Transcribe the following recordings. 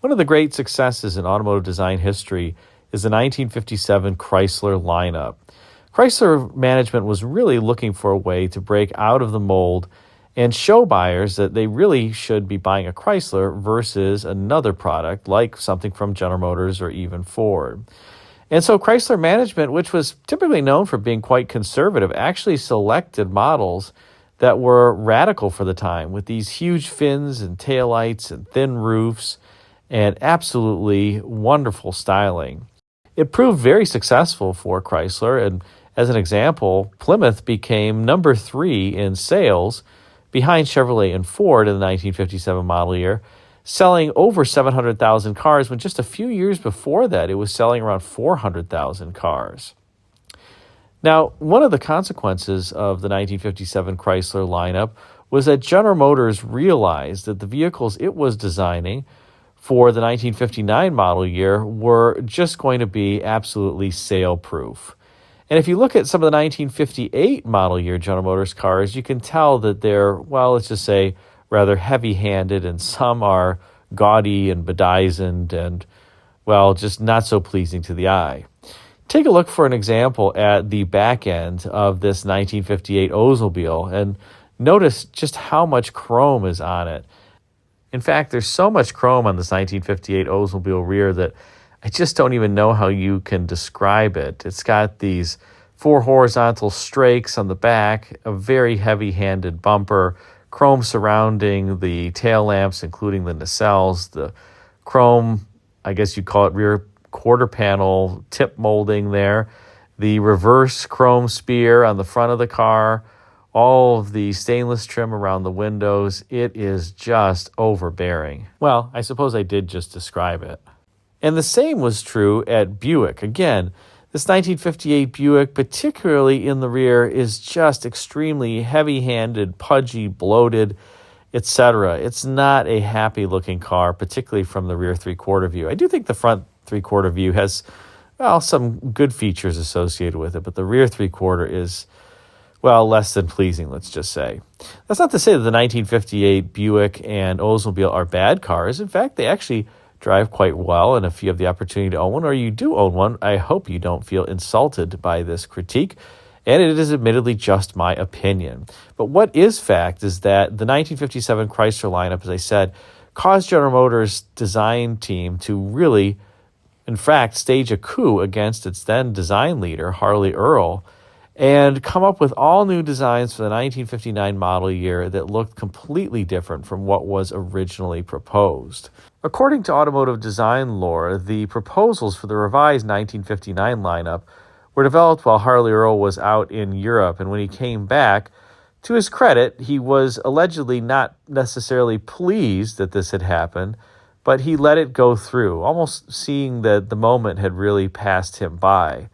One of the great successes in automotive design history is the 1957 Chrysler lineup. Chrysler management was really looking for a way to break out of the mold and show buyers that they really should be buying a Chrysler versus another product like something from General Motors or even Ford. And so Chrysler management, which was typically known for being quite conservative, actually selected models that were radical for the time with these huge fins and taillights and thin roofs and absolutely wonderful styling. It proved very successful for Chrysler, and as an example, Plymouth became number 3 in sales behind Chevrolet and Ford in the 1957 model year, selling over 700,000 cars when just a few years before that it was selling around 400,000 cars. Now, one of the consequences of the 1957 Chrysler lineup was that General Motors realized that the vehicles it was designing for the 1959 model year were just going to be absolutely sale-proof. And if you look at some of the 1958 model year General Motors cars, you can tell that they're, well, let's just say, rather heavy-handed, and some are gaudy and bedizened and, well, just not so pleasing to the eye. Take a look for an example at the back end of this 1958 Oldsmobile and notice just how much chrome is on it. In fact, there's so much chrome on this 1958 Oldsmobile rear that I just don't even know how you can describe it. It's got these 4 horizontal strakes on the back, a very heavy-handed bumper, chrome surrounding the tail lamps, including the nacelles, the chrome, I guess you'd call it rear quarter panel tip molding there, the reverse chrome spear on the front of the car, all of the stainless trim around the windows. It is just overbearing. Well, I suppose I did just describe it. And the same was true at Buick. Again, this 1958 Buick, particularly in the rear, is just extremely heavy-handed, pudgy, bloated, etc. It's not a happy-looking car, particularly from the rear three-quarter view. I do think the front three-quarter view has, well, some good features associated with it, but the rear three-quarter is, well, less than pleasing, let's just say. That's not to say that the 1958 Buick and Oldsmobile are bad cars. In fact, they actually drive quite well, and if you have the opportunity to own one, or you do own one, I hope you don't feel insulted by this critique, and it is admittedly just my opinion. But what is fact is that the 1957 Chrysler lineup, as I said, caused General Motors' design team to really, in fact, stage a coup against its then design leader, Harley Earl, and come up with all new designs for the 1959 model year that looked completely different from what was originally proposed. According to automotive design lore, the proposals for the revised 1959 lineup were developed while Harley Earl was out in Europe, and when he came back, to his credit, he was allegedly not necessarily pleased that this had happened, but he let it go through, almost seeing that the moment had really passed him by.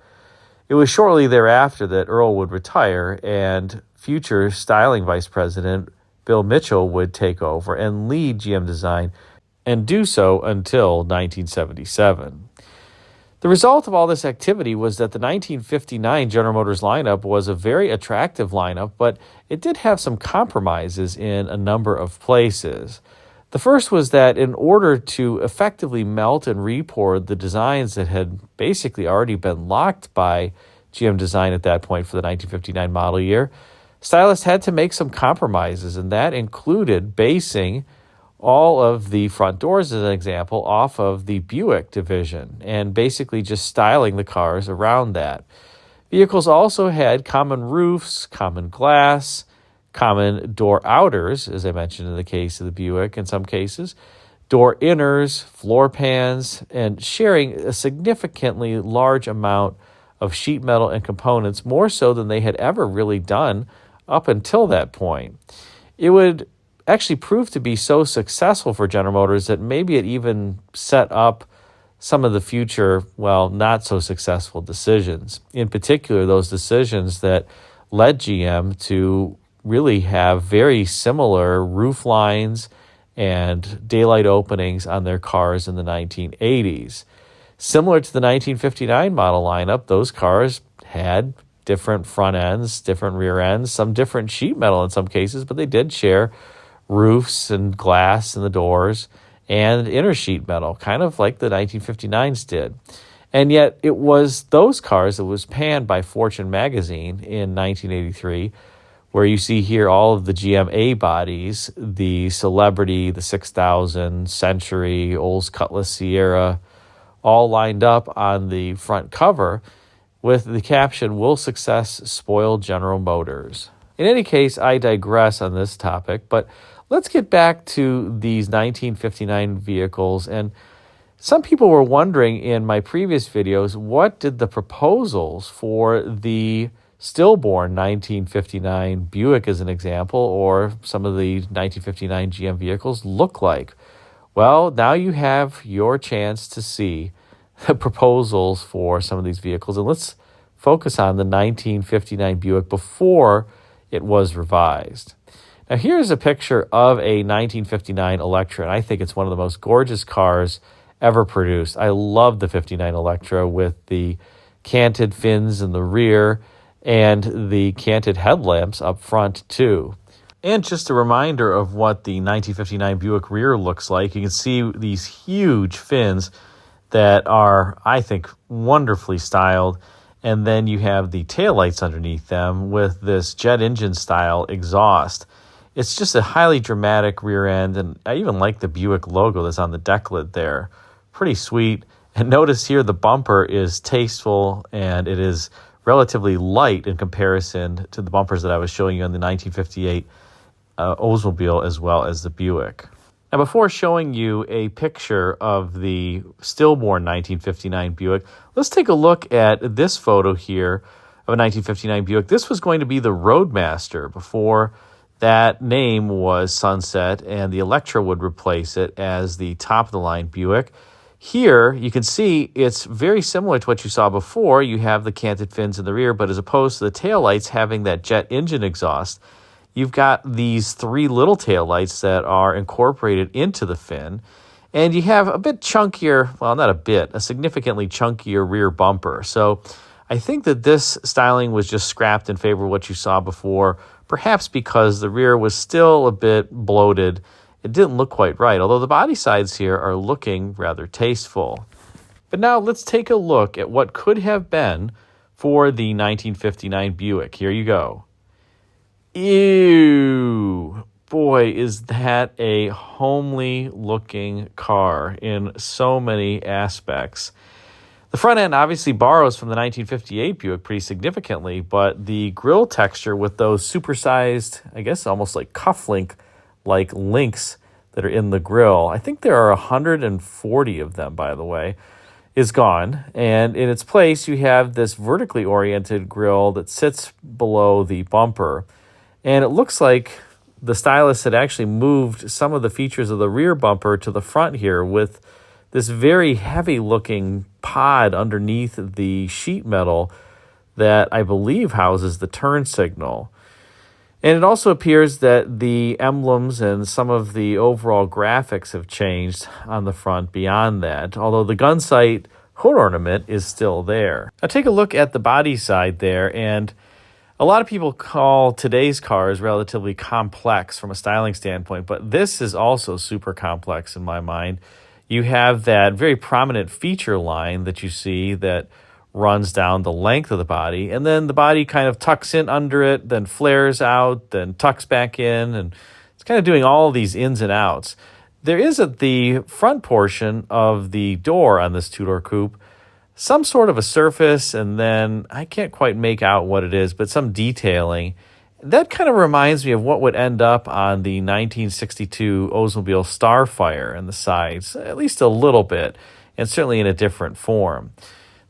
It was shortly thereafter that Earl would retire and future styling vice president Bill Mitchell would take over and lead GM Design, and do so until 1977. The result of all this activity was that the 1959 General Motors lineup was a very attractive lineup, but it did have some compromises in a number of places. The first was that in order to effectively melt and re-pour the designs that had basically already been locked by GM Design at that point for the 1959 model year, stylists had to make some compromises, and that included basing all of the front doors, as an example, off of the Buick division and basically just styling the cars around that. Vehicles also had common roofs, common glass, common door outers, as I mentioned in the case of the Buick in some cases, door inners, floor pans, and sharing a significantly large amount of sheet metal and components, more so than they had ever really done up until that point. It would actually prove to be so successful for General Motors that maybe it even set up some of the future, well, not so successful decisions. In particular, those decisions that led GM to really have very similar roof lines and daylight openings on their cars in the 1980s. Similar to the 1959 model lineup, those cars had different front ends, different rear ends, some different sheet metal in some cases, but they did share roofs and glass in the doors and inner sheet metal, kind of like the 1959s did. And yet it was those cars that was panned by Fortune magazine in 1983, where you see here all of the GM-A bodies, the Celebrity, the 6000, Century, Olds Cutlass Sierra, all lined up on the front cover with the caption, "Will success spoil General Motors?" In any case, I digress on this topic, but let's get back to these 1959 vehicles. And some people were wondering in my previous videos, what did the proposals for the stillborn 1959 Buick, as an example, or some of the 1959 GM vehicles look like? Well, now you have your chance to see the proposals for some of these vehicles. And let's focus on the 1959 Buick before it was revised. Now, here's a picture of a 1959 Electra, and I think it's one of the most gorgeous cars ever produced. I love the 59 Electra with the canted fins in the rear and the canted headlamps up front too. And just a reminder of what the 1959 Buick rear looks like. You can see these huge fins that are, I think, wonderfully styled. And then you have the taillights underneath them with this jet engine style exhaust. It's just a highly dramatic rear end, and I even like the Buick logo that's on the deck lid there. Pretty sweet. And notice here the bumper is tasteful, and it is relatively light in comparison to the bumpers that I was showing you on the 1958 Oldsmobile as well as the Buick. Now, before showing you a picture of the stillborn 1959 Buick, let's take a look at this photo here of a 1959 Buick. This was going to be the Roadmaster before that name was sunset, and the Electra would replace it as the top-of-the-line Buick. Here, you can see it's very similar to what you saw before. You have the canted fins in the rear, but as opposed to the taillights having that jet engine exhaust, you've got these three little taillights that are incorporated into the fin, and you have a bit chunkier, well, not a bit, a significantly chunkier rear bumper. So I think that this styling was just scrapped in favor of what you saw before, perhaps because the rear was still a bit bloated. It didn't look quite right, although the body sides here are looking rather tasteful. But now let's take a look at what could have been for the 1959 Buick. Here you go. Ew, boy, is that a homely looking car in so many aspects. The front end obviously borrows from the 1958 Buick pretty significantly, but the grille texture with those supersized, I guess almost like cufflink-like links that are in the grille, I think there are 140 of them, by the way, is gone. And in its place, you have this vertically oriented grille that sits below the bumper. And it looks like the stylists had actually moved some of the features of the rear bumper to the front here with this very heavy-looking pod underneath the sheet metal that I believe houses the turn signal. And it also appears that the emblems and some of the overall graphics have changed on the front beyond that, although the gun sight hood ornament is still there. Now take a look at the body side there, and a lot of people call today's cars relatively complex from a styling standpoint, but this is also super complex in my mind. You have that very prominent feature line that you see that runs down the length of the body, and then the body kind of tucks in under it, then flares out, then tucks back in, and it's kind of doing all of these ins and outs. There is at the front portion of the door on this two-door coupe some sort of a surface, and then I can't quite make out what it is, but some detailing. That kind of reminds me of what would end up on the 1962 Oldsmobile Starfire and the sides, at least a little bit, and certainly in a different form.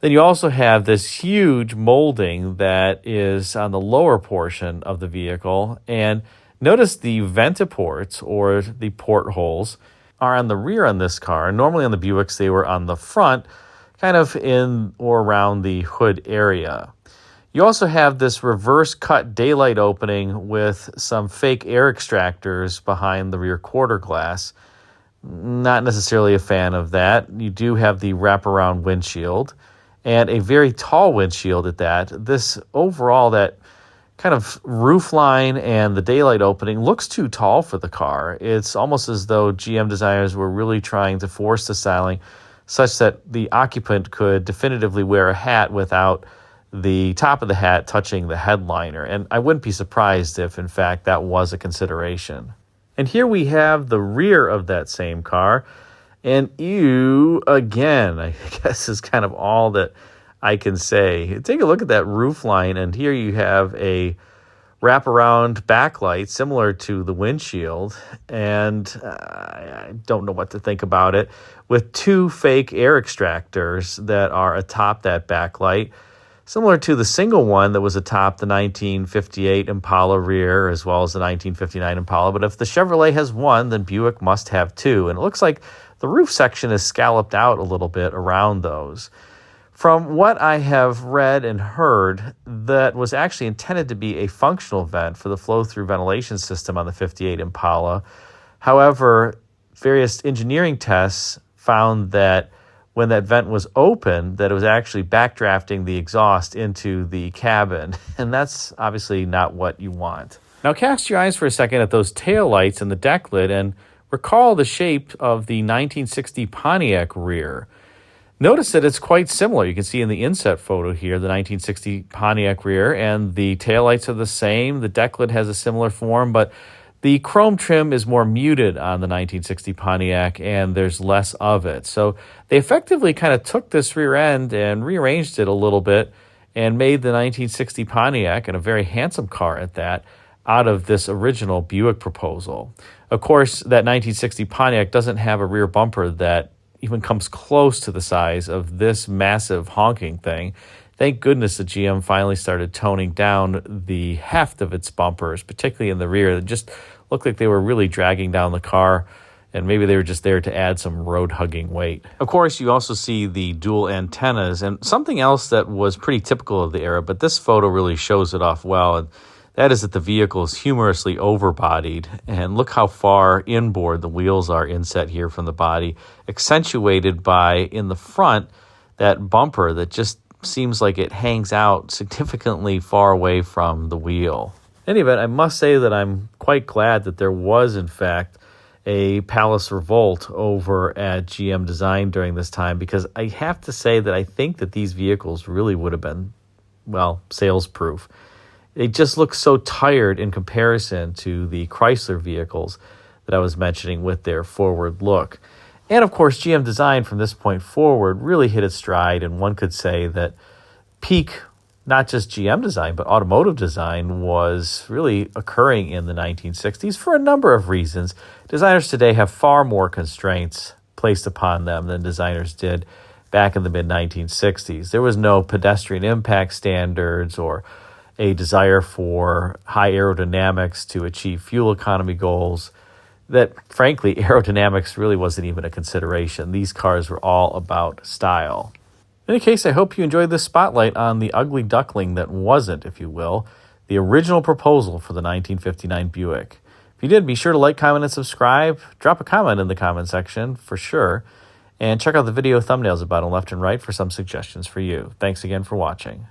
Then you also have this huge molding that is on the lower portion of the vehicle, and notice the ventiports, or the portholes, are on the rear on this car. Normally on the Buicks, they were on the front, kind of in or around the hood area. You also have this reverse cut daylight opening with some fake air extractors behind the rear quarter glass. Not necessarily a fan of that. You do have the wraparound windshield and a very tall windshield at that. This overall, that kind of roof line and the daylight opening looks too tall for the car. It's almost as though GM designers were really trying to force the styling such that the occupant could definitively wear a hat without the top of the hat touching the headliner. And I wouldn't be surprised if, in fact, that was a consideration. And here we have the rear of that same car. And ew, again, I guess is kind of all that I can say. Take a look at that roof line, and here you have a wraparound backlight similar to the windshield, and I don't know what to think about it, with two fake air extractors that are atop that backlight, similar to the single one that was atop the 1958 Impala rear as well as the 1959 Impala. But if the Chevrolet has one, then Buick must have two, and it looks like the roof section is scalloped out a little bit around those. From what I have read and heard, that was actually intended to be a functional vent for the flow-through ventilation system on the 58 Impala. However, various engineering tests found that when that vent was open, that it was actually backdrafting the exhaust into the cabin, and that's obviously not what you want. Now cast your eyes for a second at those taillights and the deck lid and recall the shape of the 1960 Pontiac rear. Notice that it's quite similar. You can see in the inset photo here, the 1960 Pontiac rear, and the taillights are the same. The deck lid has a similar form, but the chrome trim is more muted on the 1960 Pontiac, and there's less of it. So they effectively kind of took this rear end and rearranged it a little bit and made the 1960 Pontiac, and a very handsome car at that, out of this original Buick proposal. Of course, that 1960 Pontiac doesn't have a rear bumper that even comes close to the size of this massive honking thing. Thank goodness the GM finally started toning down the heft of its bumpers, particularly in the rear. It just looked like they were really dragging down the car, and maybe they were just there to add some road-hugging weight. Of course, you also see the dual antennas, and something else that was pretty typical of the era, but this photo really shows it off well, and that is that the vehicle is humorously overbodied, and look how far inboard the wheels are inset here from the body, accentuated by, in the front, that bumper that just seems like it hangs out significantly far away from the wheel. In any event, I must say that I'm quite glad that there was, in fact, a Palace revolt over at GM Design during this time, because I have to say that I think that these vehicles really would have been, well, sales-proof. They just look so tired in comparison to the Chrysler vehicles that I was mentioning with their forward look. And of course, GM Design from this point forward really hit its stride, and one could say that peak, not just GM Design, but automotive design was really occurring in the 1960s for a number of reasons. Designers today have far more constraints placed upon them than designers did back in the mid-1960s. There was no pedestrian impact standards or a desire for high aerodynamics to achieve fuel economy goals, that frankly, aerodynamics really wasn't even a consideration. These cars were all about style. In any case, I hope you enjoyed this spotlight on the ugly duckling that wasn't, if you will, the original proposal for the 1959 Buick. If you did, be sure to like, comment, and subscribe. Drop a comment in the comment section for sure. And check out the video thumbnails about on left and right for some suggestions for you. Thanks again for watching.